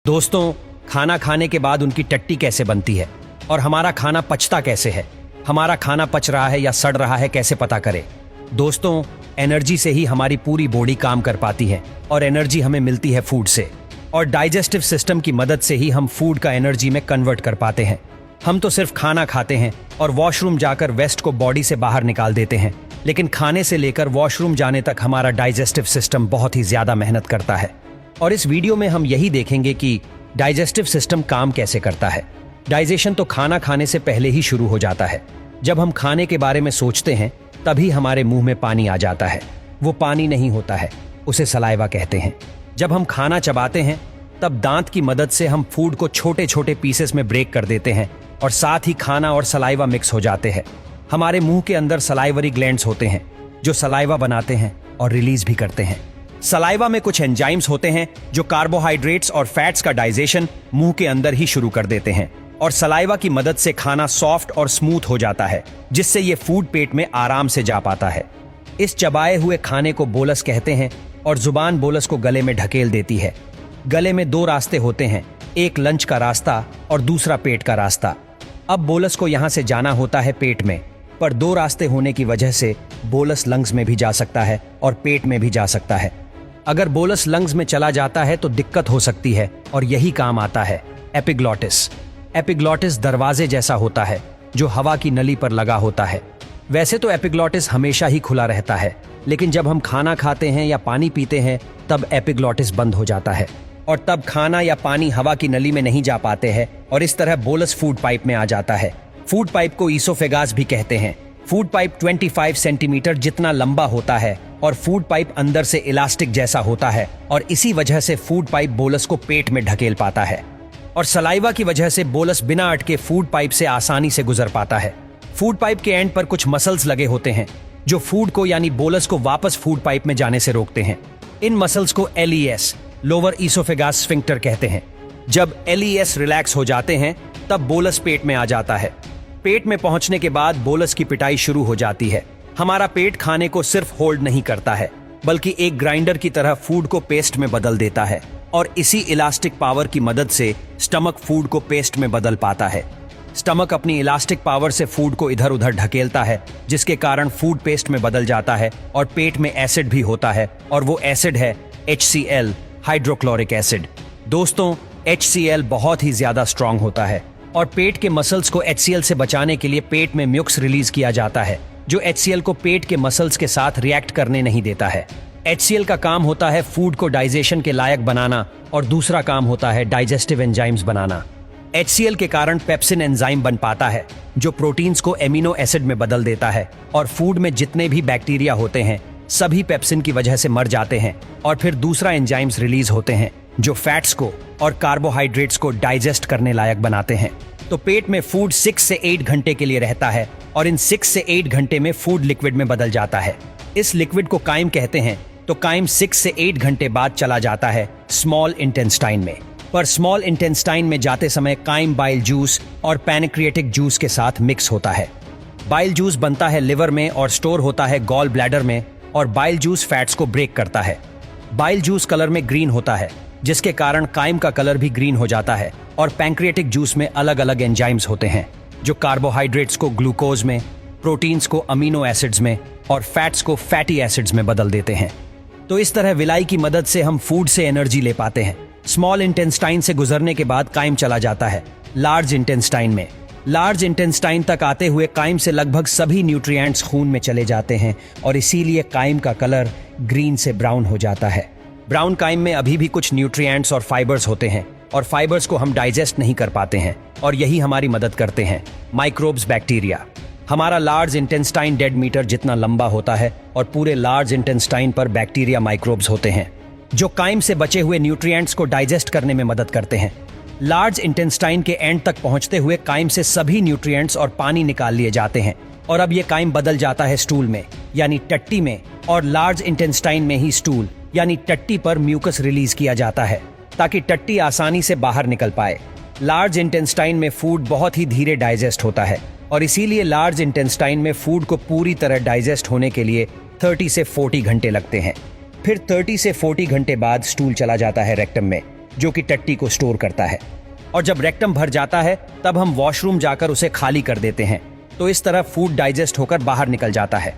दोस्तों, खाना खाने के बाद उनकी टट्टी कैसे बनती है और हमारा खाना पचता कैसे है? हमारा खाना पच रहा है या सड़ रहा है कैसे पता करें? दोस्तों, एनर्जी से ही हमारी पूरी बॉडी काम कर पाती है और एनर्जी हमें मिलती है फूड से, और डाइजेस्टिव सिस्टम की मदद से ही हम फूड का एनर्जी में कन्वर्ट कर पाते हैं। हम तो सिर्फ खाना खाते हैं और वॉशरूम जाकर वेस्ट को बॉडी से बाहर निकाल देते हैं, लेकिन खाने से लेकर वॉशरूम जाने तक हमारा डाइजेस्टिव सिस्टम बहुत ही ज्यादा मेहनत करता है। और इस वीडियो में हम यही देखेंगे कि डाइजेस्टिव सिस्टम काम कैसे करता है। डाइजेशन तो खाना खाने से पहले ही शुरू हो जाता है। जब हम खाने के बारे में सोचते हैं तभी हमारे मुंह में पानी आ जाता है। वो पानी नहीं होता है, उसे सलाइवा कहते हैं। जब हम खाना चबाते हैं तब दांत की मदद से हम फूड को छोटे छोटे पीसेस में ब्रेक कर देते हैं और साथ ही खाना और सलाइवा मिक्स हो जाते हैं। हमारे मुंह के अंदर सलाइवरी ग्लैंड्स होते हैं जो सलाइवा बनाते हैं और रिलीज भी करते हैं। सलाइवा में कुछ एंजाइम्स होते हैं जो कार्बोहाइड्रेट्स और फैट्स का डाइजेशन मुंह के अंदर ही शुरू कर देते हैं, और सलाइवा की मदद से खाना सॉफ्ट और स्मूथ हो जाता है, जिससे ये फूड पेट में आराम से जा पाता है। इस चबाए हुए खाने को बोलस कहते हैं और जुबान बोलस को गले में ढकेल देती है। गले में दो रास्ते होते हैं, एक लंच का रास्ता और दूसरा पेट का रास्ता। अब बोलस को यहाँ से जाना होता है पेट में, पर दो रास्ते होने की वजह से बोलस लंग्स में भी जा सकता है और पेट में भी जा सकता है। अगर बोलस लंग्स में चला जाता है तो दिक्कत हो सकती है, और यही काम आता है एपिग्लॉटिस। एपिग्लॉटिस दरवाजे जैसा होता है जो हवा की नली पर लगा होता है। वैसे तो एपिग्लॉटिस हमेशा ही खुला रहता है, लेकिन जब हम खाना खाते हैं या पानी पीते हैं तब एपिग्लॉटिस बंद हो जाता है, और तब खाना या पानी हवा की नली में नहीं जा पाते हैं, और इस तरह बोलस फूड पाइप में आ जाता है। फूड पाइप को ईसोफेगास भी कहते हैं। फूड पाइप 25 सेंटीमीटर जितना लंबा होता है और फूड पाइप अंदर से इलास्टिक जैसा होता है, और इसी वजह से फूड पाइप बोलस को पेट में ढकेल पाता है, और सलाइवा की वजह से बोलस बिना अटके फूड पाइप से आसानी से गुजर पाता है। फूड पाइप के एंड पर कुछ मसल्स लगे होते हैं जो फूड को यानी बोलस को वापस फूड पाइप में जाने से रोकते हैं। इन मसल्स को LES लोअर ईसोफेगास स्फिंक्टर कहते हैं। जब LES रिलैक्स हो जाते हैं तब बोलस पेट में आ जाता है। पेट में पहुंचने के बाद बोलस की पिटाई शुरू हो जाती है। हमारा पेट खाने को सिर्फ होल्ड नहीं करता है, बल्कि एक ग्राइंडर की तरह फूड को पेस्ट में बदल देता है, और इसी इलास्टिक पावर की मदद से स्टमक फूड को पेस्ट में बदल पाता है। स्टमक अपनी इलास्टिक पावर से फूड को इधर उधर ढकेलता है, जिसके कारण फूड पेस्ट में बदल जाता है, और पेट में एसिड भी होता है, और वो एसिड है HCl हाइड्रोक्लोरिक एसिड। दोस्तों, HCl बहुत ही ज्यादा स्ट्रांग होता है, और पेट के मसल्स को HCl से बचाने के लिए पेट में म्यूक्स रिलीज किया जाता है, जो HCl को पेट के मसल्स के साथ रिएक्ट करने नहीं देता है। HCl का काम होता है फूड को डाइजेशन के लायक बनाना, और दूसरा काम होता है डाइजेस्टिव एंजाइम्स बनाना। HCl के कारण पेप्सिन एंजाइम बन पाता है जो प्रोटीन्स को एमिनो एसिड में बदल देता है, और फूड में जितने भी बैक्टीरिया होते हैं सभी पेप्सिन की वजह से मर जाते हैं, और फिर दूसरा एंजाइम्स रिलीज होते हैं जो फैट्स को और कार्बोहाइड्रेट्स को डाइजेस्ट करने लायक बनाते हैं। तो पेट में फूड 6 से 8 घंटे के लिए रहता है, और इन 6 से 8 घंटे में फूड लिक्विड में बदल जाता है। इस लिक्विड को काइम कहते हैं। तो काइम 6 से 8 घंटे बाद चला जाता है स्मॉल इंटेस्टाइन में, पर स्मॉल इंटेस्टाइन में जाते समय काइम बाइल जूस और पैनक्रिएटिक जूस के साथ मिक्स होता है। बाइल जूस बनता है लिवर में और स्टोर होता है गॉल ब्लैडर में, और बाइल जूस फैट्स को ब्रेक करता है। बाइल जूस कलर में ग्रीन होता है, जिसके कारण काइम का कलर भी ग्रीन हो जाता है, और पैंक्रिएटिक जूस में अलग अलग एंजाइम्स होते हैं जो कार्बोहाइड्रेट्स को ग्लूकोज में, प्रोटीन्स को अमीनो एसिड्स में, और फैट्स को फैटी एसिड्स में बदल देते हैं। तो इस तरह विलाई की मदद से हम फूड से एनर्जी ले पाते हैं। स्मॉल इंटेस्टाइन से गुजरने के बाद काइम चला जाता है लार्ज इंटेस्टाइन में। लार्ज इंटेस्टाइन तक आते हुए काइम से लगभग सभी न्यूट्रिएंट्स खून में चले जाते हैं, और इसीलिए काइम का कलर ग्रीन से ब्राउन हो जाता है। ब्राउन काइम में अभी भी कुछ न्यूट्रिएंट्स और फाइबर्स होते हैं, और फाइबर्स को हम डाइजेस्ट नहीं कर पाते हैं, और यही हमारी मदद करते हैं माइक्रोब्स, बैक्टीरिया। हमारा लार्ज इंटेस्टाइन 1.5 मीटर जितना लंबा होता है, और पूरे लार्ज इंटेस्टाइन पर बैक्टीरिया माइक्रोब्स होते हैं जो काइम से बचे हुए न्यूट्रिएंट्स को डाइजेस्ट करने में मदद करते हैं। लार्ज इंटेस्टाइन के एंड तक पहुंचते हुए काइम से सभी न्यूट्रिएंट्स और पानी निकाल लिए जाते हैं, और अब ये काइम बदल जाता है स्टूल में यानी टट्टी में, और लार्ज इंटेस्टाइन में ही स्टूल यानी टट्टी पर म्यूकस रिलीज किया जाता है ताकि टट्टी आसानी से बाहर निकल पाए। लार्ज इंटेस्टाइन में फूड बहुत ही धीरे डाइजेस्ट होता है, और इसीलिए लार्ज इंटेस्टाइन में फूड को पूरी तरह डाइजेस्ट होने के लिए 30 से 40 घंटे लगते हैं। फिर 30 से 40 घंटे बाद स्टूल चला जाता है रेक्टम में, जो कि टट्टी को स्टोर करता है। और जब रेक्टम भर जाता है तब हम वॉशरूम जाकर उसे खाली कर देते हैं। तो इस तरह फूड डाइजेस्ट होकर बाहर निकल जाता है।